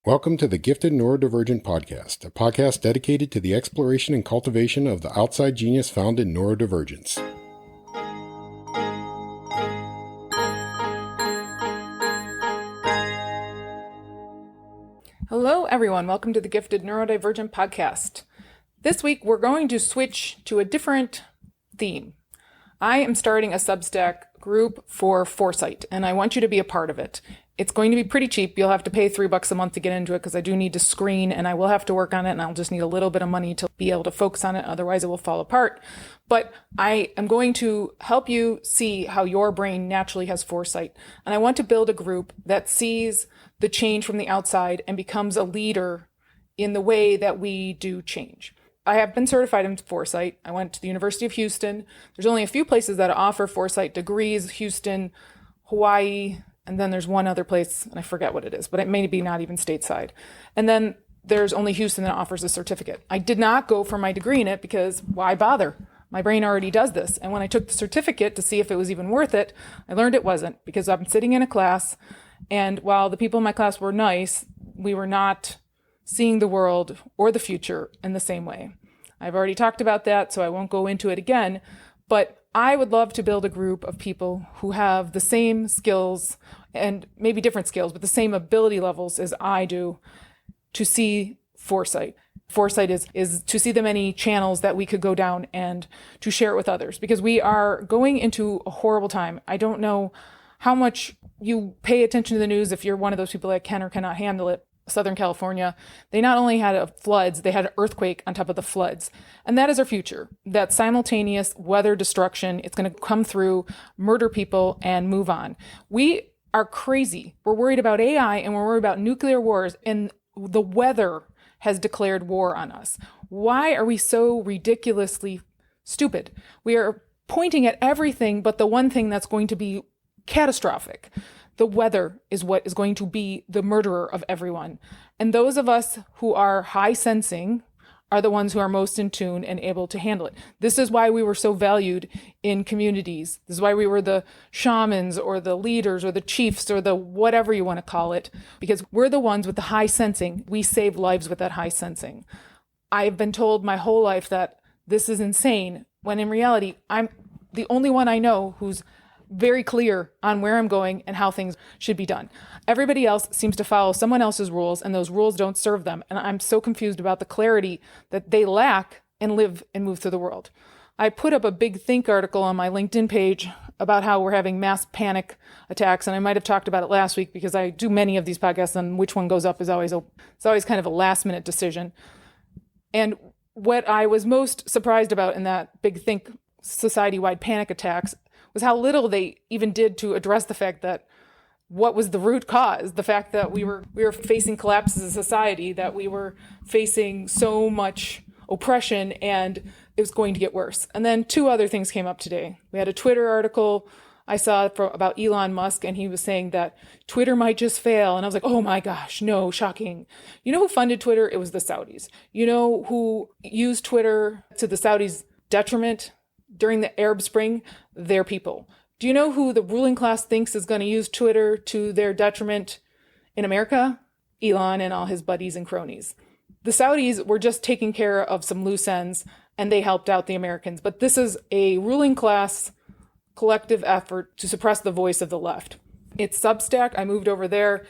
Welcome to the Gifted Neurodivergent Podcast, a podcast dedicated to the exploration and cultivation of the outside genius found in neurodivergence. Hello, everyone. Welcome to the Gifted Neurodivergent Podcast. This week, we're going to switch to a different theme. I am starting a Substack group for Foresight, and I want you to be a part of it. It's going to be pretty cheap. You'll have to pay $3 a month to get into it because I do need to screen and I will have to work on it, and I'll just need a little bit of money to be able to focus on it. Otherwise, it will fall apart. But I am going to help you see how your brain naturally has foresight. And I want to build a group that sees the change from the outside and becomes a leader in the way that we do change. I have been certified in Foresight. I went to the University of Houston. There's only a few places that offer Foresight degrees: Houston, Hawaii, and then there's one other place, and I forget what it is, but it may be not even stateside. And then there's only Houston that offers a certificate. I did not go for my degree in it because why bother? My brain already does this. And when I took the certificate to see if it was even worth it, I learned it wasn't, because I'm sitting in a class, and while the people in my class were nice, we were not seeing the world or the future in the same way. I've already talked about that, so I won't go into it again, but I would love to build a group of people who have the same skills, and maybe different skills, but the same ability levels as I do to see foresight. Foresight is to see the many channels that we could go down and to share it with others, because we are going into a horrible time. I don't know how much you pay attention to the news if you're one of those people that can or cannot handle it. Southern California, they not only had floods, they had an earthquake on top of the floods. And that is our future. That simultaneous weather destruction, it's going to come through, murder people, and move on. We are crazy. We're worried about AI and we're worried about nuclear wars, and the weather has declared war on us. Why are we so ridiculously stupid? We are pointing at everything but the one thing that's going to be catastrophic. The weather is what is going to be the murderer of everyone. And those of us who are high sensing are the ones who are most in tune and able to handle it. This is why we were so valued in communities. This is why we were the shamans or the leaders or the chiefs or the whatever you want to call it, because we're the ones with the high sensing. We save lives with that high sensing. I've been told my whole life that this is insane, when in reality, I'm the only one I know who's very clear on where I'm going and how things should be done. Everybody else seems to follow someone else's rules, and those rules don't serve them. And I'm so confused about the clarity that they lack and live and move through the world. I put up a big Think article on my LinkedIn page about how we're having mass panic attacks. And I might have talked about it last week because I do many of these podcasts, and which one goes up is always kind of a last minute decision. And what I was most surprised about in that big Think society-wide panic attacks was how little they even did to address the fact that what was the root cause, the fact that we were facing collapse as a society, that we were facing so much oppression, and it was going to get worse. And then two other things came up today. We had a Twitter article I saw about Elon Musk, and he was saying that Twitter might just fail. And I was like, oh my gosh, no, shocking. You know who funded Twitter? It was the Saudis. You know who used Twitter to the Saudis' detriment during the Arab Spring? Their people. Do you know who the ruling class thinks is going to use Twitter to their detriment in America? Elon and all his buddies and cronies. The Saudis were just taking care of some loose ends, and they helped out the Americans. But this is a ruling class collective effort to suppress the voice of the left. It's Substack. I moved over there.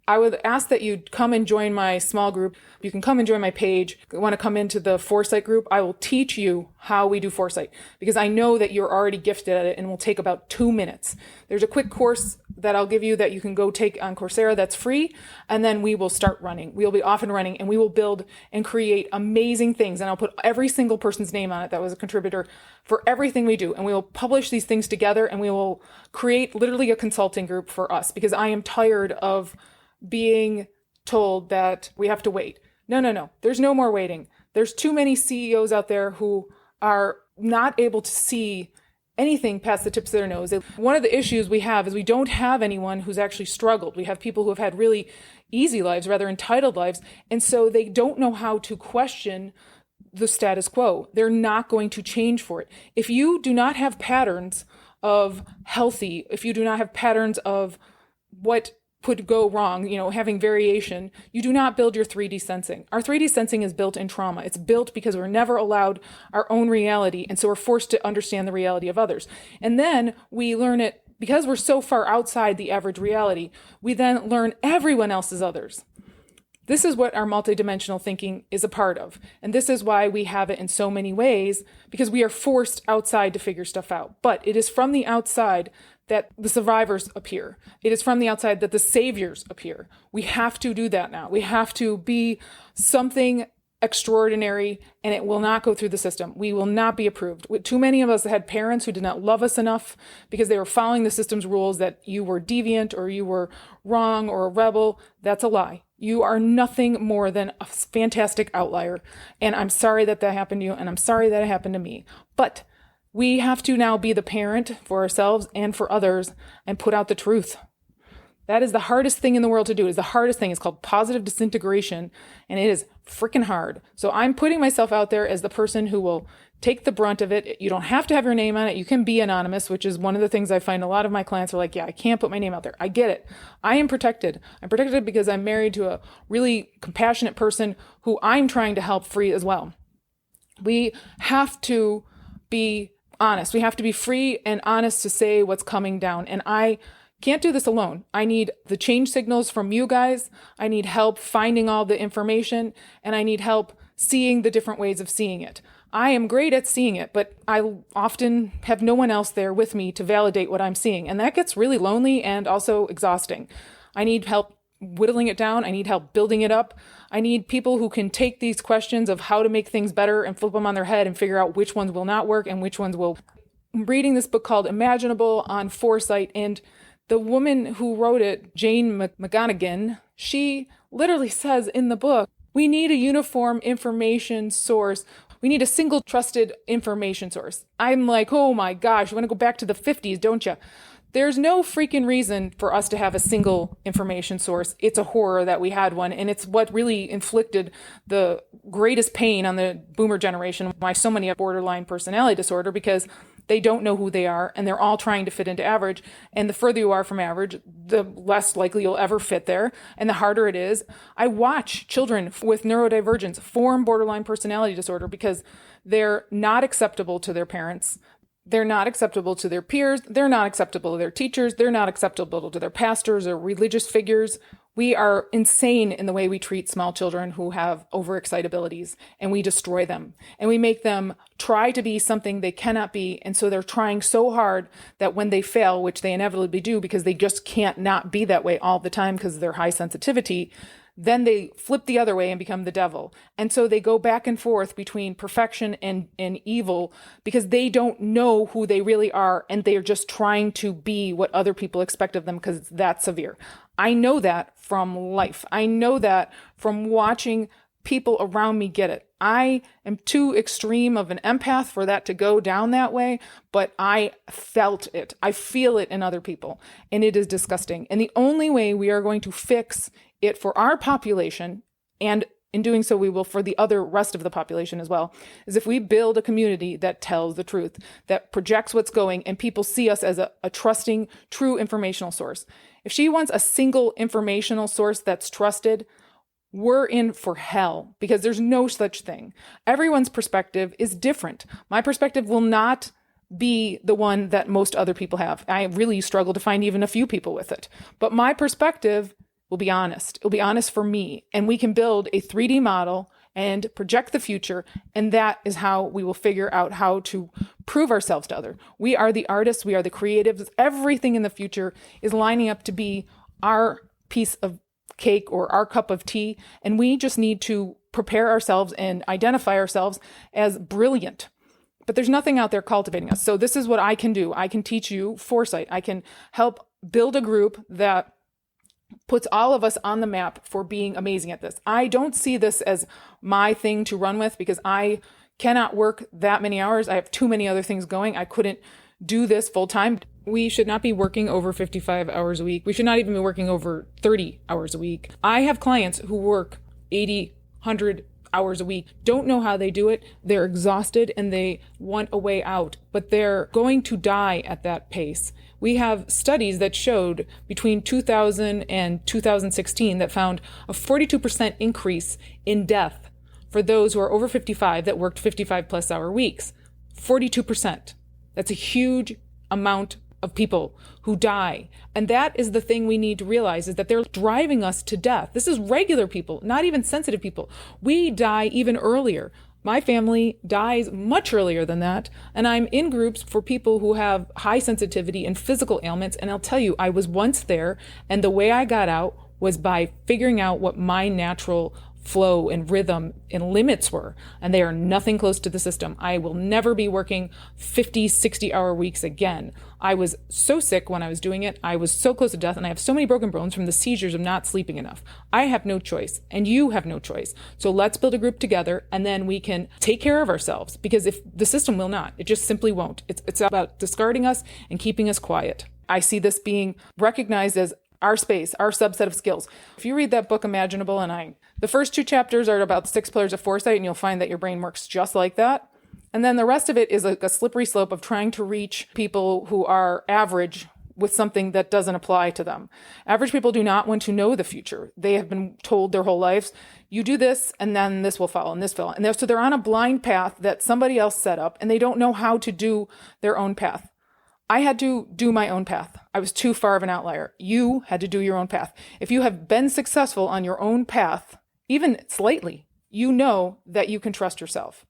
I would ask that you come and join my small group. You can come and join my page. If you want to come into the Foresight group, I will teach you how we do Foresight, because I know that you're already gifted at it and will take about 2 minutes. There's a quick course that I'll give you that you can go take on Coursera that's free, and then we will start running. We'll be off and running, and we will build and create amazing things, and I'll put every single person's name on it that was a contributor for everything we do, and we will publish these things together, and we will create literally a consulting group for us, because I am tired of being told that we have to wait. No. There's no more waiting. There's too many CEOs out there who are not able to see anything past the tips of their nose. One of the issues we have is we don't have anyone who's actually struggled. We have people who have had really easy lives, rather entitled lives, and so they don't know how to question the status quo. They're not going to change for it. If you do not have patterns of healthy, if you do not have patterns of what could go wrong, having variation, you do not build your 3D sensing. Our 3D sensing is built in trauma. It's built because we're never allowed our own reality, and so we're forced to understand the reality of others. And then we learn it because we're so far outside the average reality. We then learn everyone else's others. This is what our multidimensional thinking is a part of. And this is why we have it in so many ways, because we are forced outside to figure stuff out. But it is from the outside that the survivors appear. It is from the outside that the saviors appear. We have to do that now. We have to be something extraordinary, and it will not go through the system. We will not be approved. Too many of us had parents who did not love us enough because they were following the system's rules that you were deviant or you were wrong or a rebel. That's a lie. You are nothing more than a fantastic outlier. And I'm sorry that happened to you, and I'm sorry that it happened to me. But we have to now be the parent for ourselves and for others and put out the truth. That is the hardest thing in the world to do. It's the hardest thing. It's called positive disintegration, and it is freaking hard. So I'm putting myself out there as the person who will take the brunt of it. You don't have to have your name on it. You can be anonymous, which is one of the things I find a lot of my clients are like, yeah, I can't put my name out there. I get it. I am protected. I'm protected because I'm married to a really compassionate person who I'm trying to help free as well. We have to be honest. We have to be free and honest to say what's coming down. And I can't do this alone. I need the change signals from you guys. I need help finding all the information, and I need help seeing the different ways of seeing it. I am great at seeing it, but I often have no one else there with me to validate what I'm seeing. And that gets really lonely and also exhausting. I need help whittling it down. I need help building it up. I need people who can take these questions of how to make things better and flip them on their head and figure out which ones will not work and which ones will. I'm reading this book called Imaginable on Foresight, and the woman who wrote it, Jane McGonigan, she literally says in the book, we need a uniform information source. We need a single trusted information source. I'm like, oh my gosh, you want to go back to the 50s, don't you? There's no freaking reason for us to have a single information source. It's a horror that we had one, and it's what really inflicted the greatest pain on the boomer generation, why so many have borderline personality disorder, because they don't know who they are, and they're all trying to fit into average. And the further you are from average, the less likely you'll ever fit there, and the harder it is. I watch children with neurodivergence form borderline personality disorder because they're not acceptable to their parents. They're not acceptable to their peers. They're not acceptable to their teachers. They're not acceptable to their pastors or religious figures. We are insane in the way we treat small children who have overexcitabilities, and we destroy them, and we make them try to be something they cannot be. And so they're trying so hard that when they fail, which they inevitably do because they just can't not be that way all the time because of their high sensitivity, then they flip the other way and become the devil. And so they go back and forth between perfection and evil because they don't know who they really are, and they are just trying to be what other people expect of them because it's that severe. I know that from life. I know that from watching people around me get it. I am too extreme of an empath for that to go down that way, but I felt it. I feel it in other people, and it is disgusting. And the only way we are going to fix it for our population, and in doing so we will for the other rest of the population as well, is if we build a community that tells the truth, that projects what's going, and people see us as a trusting, true informational source. If she wants a single informational source that's trusted, we're in for hell, because there's no such thing. Everyone's perspective is different. My perspective will not be the one that most other people have. I really struggle to find even a few people with it. But my perspective will be honest. It'll be honest for me. And we can build a 3D model and project the future. And that is how we will figure out how to prove ourselves to others. We are the artists. We are the creatives. Everything in the future is lining up to be our piece of cake or our cup of tea. And we just need to prepare ourselves and identify ourselves as brilliant. But there's nothing out there cultivating us. So this is what I can do. I can teach you foresight. I can help build a group that puts all of us on the map for being amazing at this. I don't see this as my thing to run with because I cannot work that many hours. I have too many other things going. I couldn't do this full time. We should not be working over 55 hours a week. We should not even be working over 30 hours a week. I have clients who work 80, 100 hours a week, don't know how they do it. They're exhausted and they want a way out, but they're going to die at that pace. We have studies that showed between 2000 and 2016 that found a 42% increase in death for those who are over 55 that worked 55 plus hour weeks. 42%. That's a huge amount of people who die. And that is the thing we need to realize, is that they're driving us to death. This is regular people, not even sensitive people. We die even earlier. My family dies much earlier than that. And I'm in groups for people who have high sensitivity and physical ailments. And I'll tell you, I was once there, and the way I got out was by figuring out what my natural flow and rhythm and limits were, and they are nothing close to the system. I will never be working 50, 60-hour weeks again. I was so sick when I was doing it. I was so close to death, and I have so many broken bones from the seizures of not sleeping enough. I have no choice, and you have no choice. So let's build a group together, and then we can take care of ourselves, because if the system will not, it just simply won't. It's about discarding us and keeping us quiet. I see this being recognized as our space, our subset of skills. If you read that book, Imaginable, the first 2 chapters are about 6 pillars of foresight, and you'll find that your brain works just like that. And then the rest of it is like a slippery slope of trying to reach people who are average with something that doesn't apply to them. Average people do not want to know the future. They have been told their whole lives, you do this, and then this will follow, and this will. And so they're on a blind path that somebody else set up, and they don't know how to do their own path. I had to do my own path. I was too far of an outlier. You had to do your own path. If you have been successful on your own path, even slightly, you know that you can trust yourself.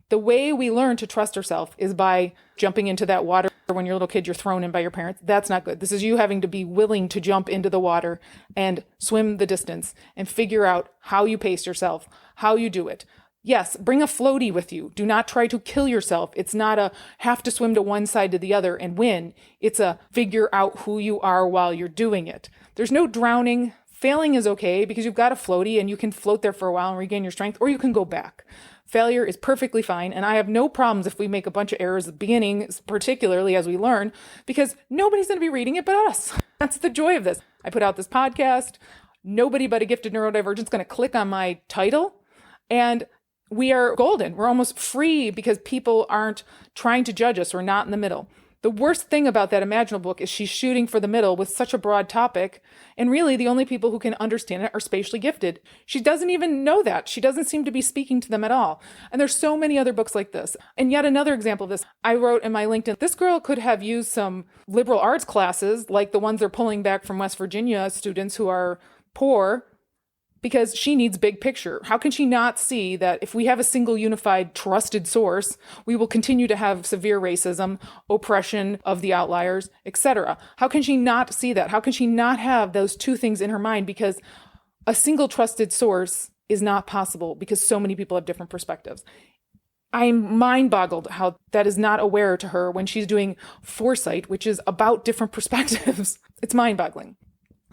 The way we learn to trust ourselves is by jumping into that water when you're a little kid, you're thrown in by your parents. That's not good. This is you having to be willing to jump into the water and swim the distance and figure out how you pace yourself, how you do it. Yes, bring a floaty with you. Do not try to kill yourself. It's not a have to swim to one side to the other and win. It's a figure out who you are while you're doing it. There's no drowning. Failing is okay because you've got a floaty and you can float there for a while and regain your strength, or you can go back. Failure is perfectly fine, and I have no problems if we make a bunch of errors at the beginning, particularly as we learn, because nobody's going to be reading it but us. That's the joy of this. I put out this podcast. Nobody but a gifted neurodivergent is going to click on my title, and we are golden. We're almost free because people aren't trying to judge us. We're not in the middle. The worst thing about that Imaginable book is she's shooting for the middle with such a broad topic. And really, the only people who can understand it are spatially gifted. She doesn't even know that. She doesn't seem to be speaking to them at all. And there's so many other books like this. And yet another example of this, I wrote in my LinkedIn, this girl could have used some liberal arts classes like the ones they're pulling back from West Virginia students who are poor, because she needs big picture. How can she not see that if we have a single unified trusted source, we will continue to have severe racism, oppression of the outliers, etc.? How can she not see that? How can she not have those two things in her mind? Because a single trusted source is not possible because so many people have different perspectives. I'm mind-boggled how that is not aware to her when she's doing Foresight, which is about different perspectives. It's mind-boggling.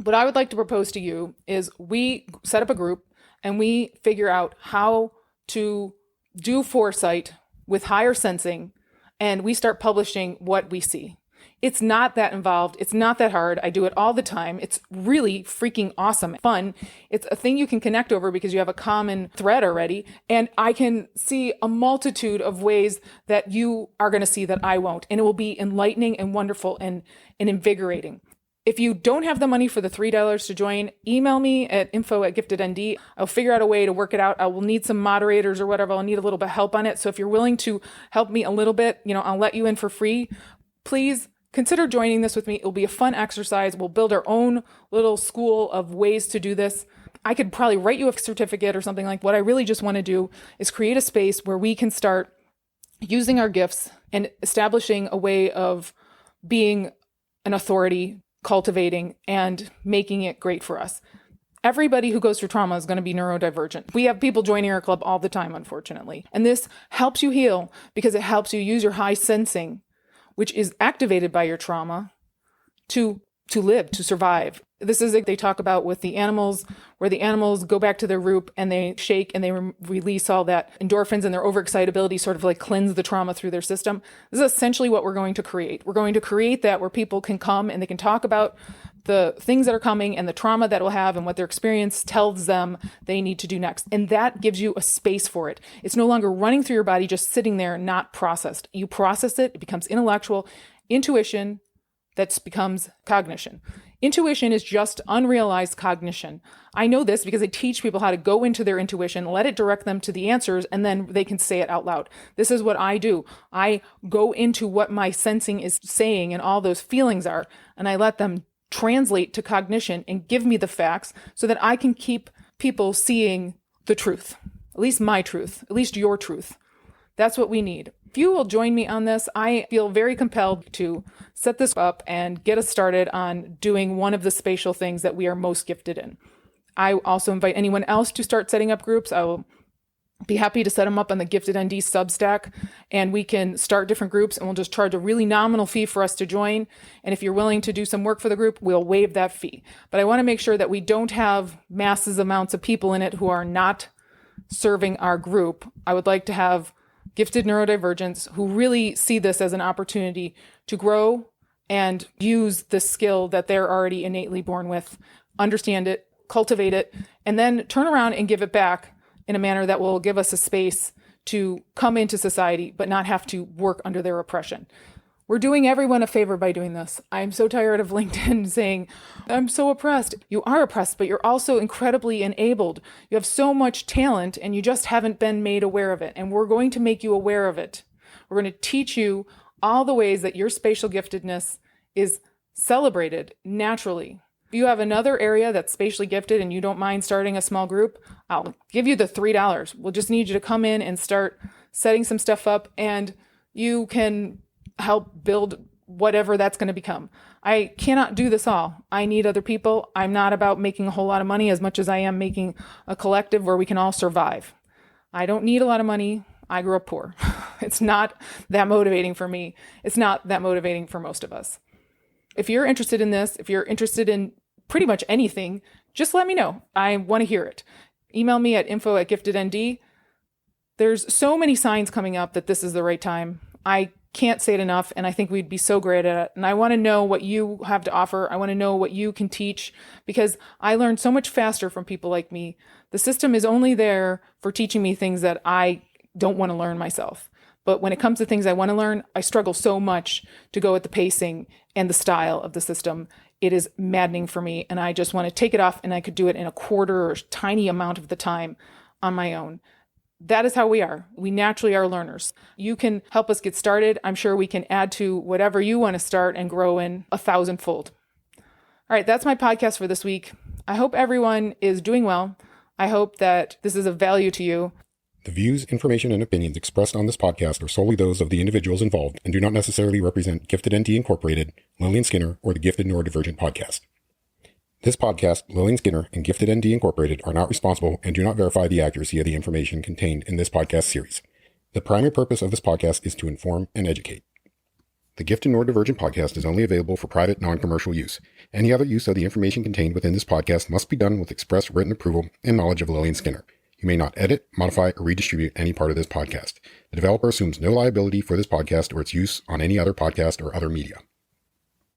What I would like to propose to you is we set up a group and we figure out how to do foresight with higher sensing, and we start publishing what we see. It's not that involved. It's not that hard. I do it all the time. It's really freaking awesome, fun. It's a thing you can connect over because you have a common thread already. And I can see a multitude of ways that you are going to see that I won't. And it will be enlightening and wonderful and invigorating. If you don't have the money for the $3 to join, email me at info@giftednd. I'll figure out a way to work it out. I will need some moderators or whatever. I'll need a little bit of help on it. So if you're willing to help me a little bit, I'll let you in for free. Please consider joining this with me. It'll be a fun exercise. We'll build our own little school of ways to do this. I could probably write you a certificate or something like. What I really just want to do is create a space where we can start using our gifts and establishing a way of being an authority, cultivating and making it great for us. Everybody who goes through trauma is going to be neurodivergent. We have people joining our club all the time, unfortunately. And this helps you heal because it helps you use your high sensing, which is activated by your trauma, to live, to survive. This is like they talk about with the animals, where the animals go back to their group and they shake and they release all that endorphins, and their overexcitability sort of like cleanse the trauma through their system. This is essentially what we're going to create. We're going to create that where people can come and they can talk about the things that are coming and the trauma that will have and what their experience tells them they need to do next. And that gives you a space for it. It's no longer running through your body, just sitting there, not processed. You process it, it becomes intellectual. Intuition, that becomes cognition. Intuition is just unrealized cognition. I know this because I teach people how to go into their intuition, let it direct them to the answers, and then they can say it out loud. This is what I do. I go into what my sensing is saying and all those feelings are, and I let them translate to cognition and give me the facts so that I can keep people seeing the truth, at least my truth, at least your truth. That's what we need. If you will join me on this, I feel very compelled to set this up and get us started on doing one of the spatial things that we are most gifted in. I also invite anyone else to start setting up groups. I will be happy to set them up on the Gifted ND Substack, and we can start different groups, and we'll just charge a really nominal fee for us to join. And if you're willing to do some work for the group, we'll waive that fee. But I want to make sure that we don't have massive amounts of people in it who are not serving our group. I would like to have gifted neurodivergents who really see this as an opportunity to grow and use the skill that they're already innately born with, understand it, cultivate it, and then turn around and give it back in a manner that will give us a space to come into society, but not have to work under their oppression. We're doing everyone a favor by doing this. I'm so tired of LinkedIn saying, I'm so oppressed. You are oppressed, but you're also incredibly enabled. You have so much talent and you just haven't been made aware of it. And we're going to make you aware of it. We're going to teach you all the ways that your spatial giftedness is celebrated naturally. If you have another area that's spatially gifted and you don't mind starting a small group, I'll give you the $3. We'll just need you to come in and start setting some stuff up, and you can help build whatever that's going to become. I cannot do this all. I need other people. I'm not about making a whole lot of money as much as I am making a collective where we can all survive. I don't need a lot of money. I grew up poor. It's not that motivating for me. It's not that motivating for most of us. If you're interested in this, if you're interested in pretty much anything, just let me know. I want to hear it. Email me at info@giftednd. There's so many signs coming up that this is the right time. I can't say it enough, and I think we'd be so great at it. And I want to know what you have to offer. I want to know what you can teach, because I learn so much faster from people like me. The system is only there for teaching me things that I don't want to learn myself. But when it comes to things I want to learn, I struggle so much to go at the pacing and the style of the system. It is maddening for me, and I just want to take it off, and I could do it in a quarter or tiny amount of the time on my own. That is how we are. We naturally are learners. You can help us get started. I'm sure we can add to whatever you want to start and grow in 1,000-fold. All right, that's my podcast for this week. I hope everyone is doing well. I hope that this is of value to you. The views, information, and opinions expressed on this podcast are solely those of the individuals involved and do not necessarily represent Gifted NT Incorporated, Lillian Skinner, or the Gifted Neurodivergent podcast. This podcast, Lillian Skinner, and Gifted NT Incorporated are not responsible and do not verify the accuracy of the information contained in this podcast series. The primary purpose of this podcast is to inform and educate. The Gifted Neurodivergent podcast is only available for private, non-commercial use. Any other use of the information contained within this podcast must be done with express written approval and knowledge of Lillian Skinner. You may not edit, modify, or redistribute any part of this podcast. The developer assumes no liability for this podcast or its use on any other podcast or other media.